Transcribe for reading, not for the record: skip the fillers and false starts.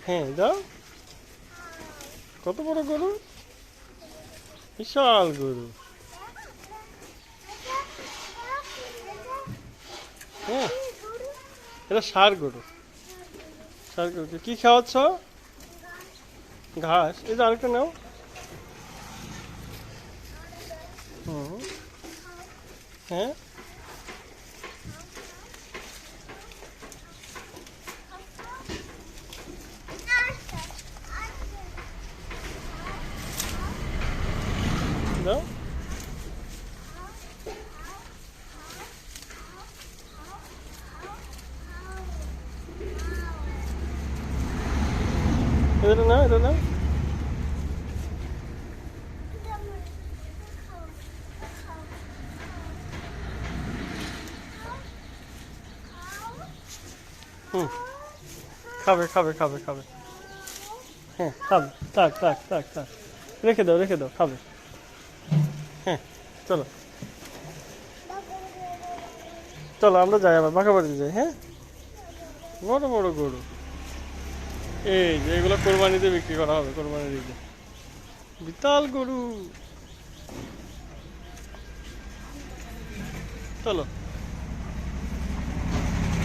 হ্যাঁ দাও। কত বড় গরু, বিশাল গরু। হ্যাঁ, এটা ষাঁড় গরু। ষাঁড় গরুকে কি খাওয়াচ্ছ? ঘাস। এই যে আরেকটা নাও। হুম। হ্যাঁ, দাও। এটা নাও, এটা নাও। হুম, খাবে খাবে খাবে খাবে। হ্যাঁ খাবে, থাক থাক থাক থাক। রেখে দাও, রেখে দাও, খাবে। হ্যাঁ, চলো চলো আমরা যাই, আবার বাঁকা বাড়িতে যাই। হ্যাঁ, বড় বড় গরু। এই যে এগুলো কোরবানিতে বিক্রি করা হবে, কোরবানির ঈদে। বিশাল গরু। চলো।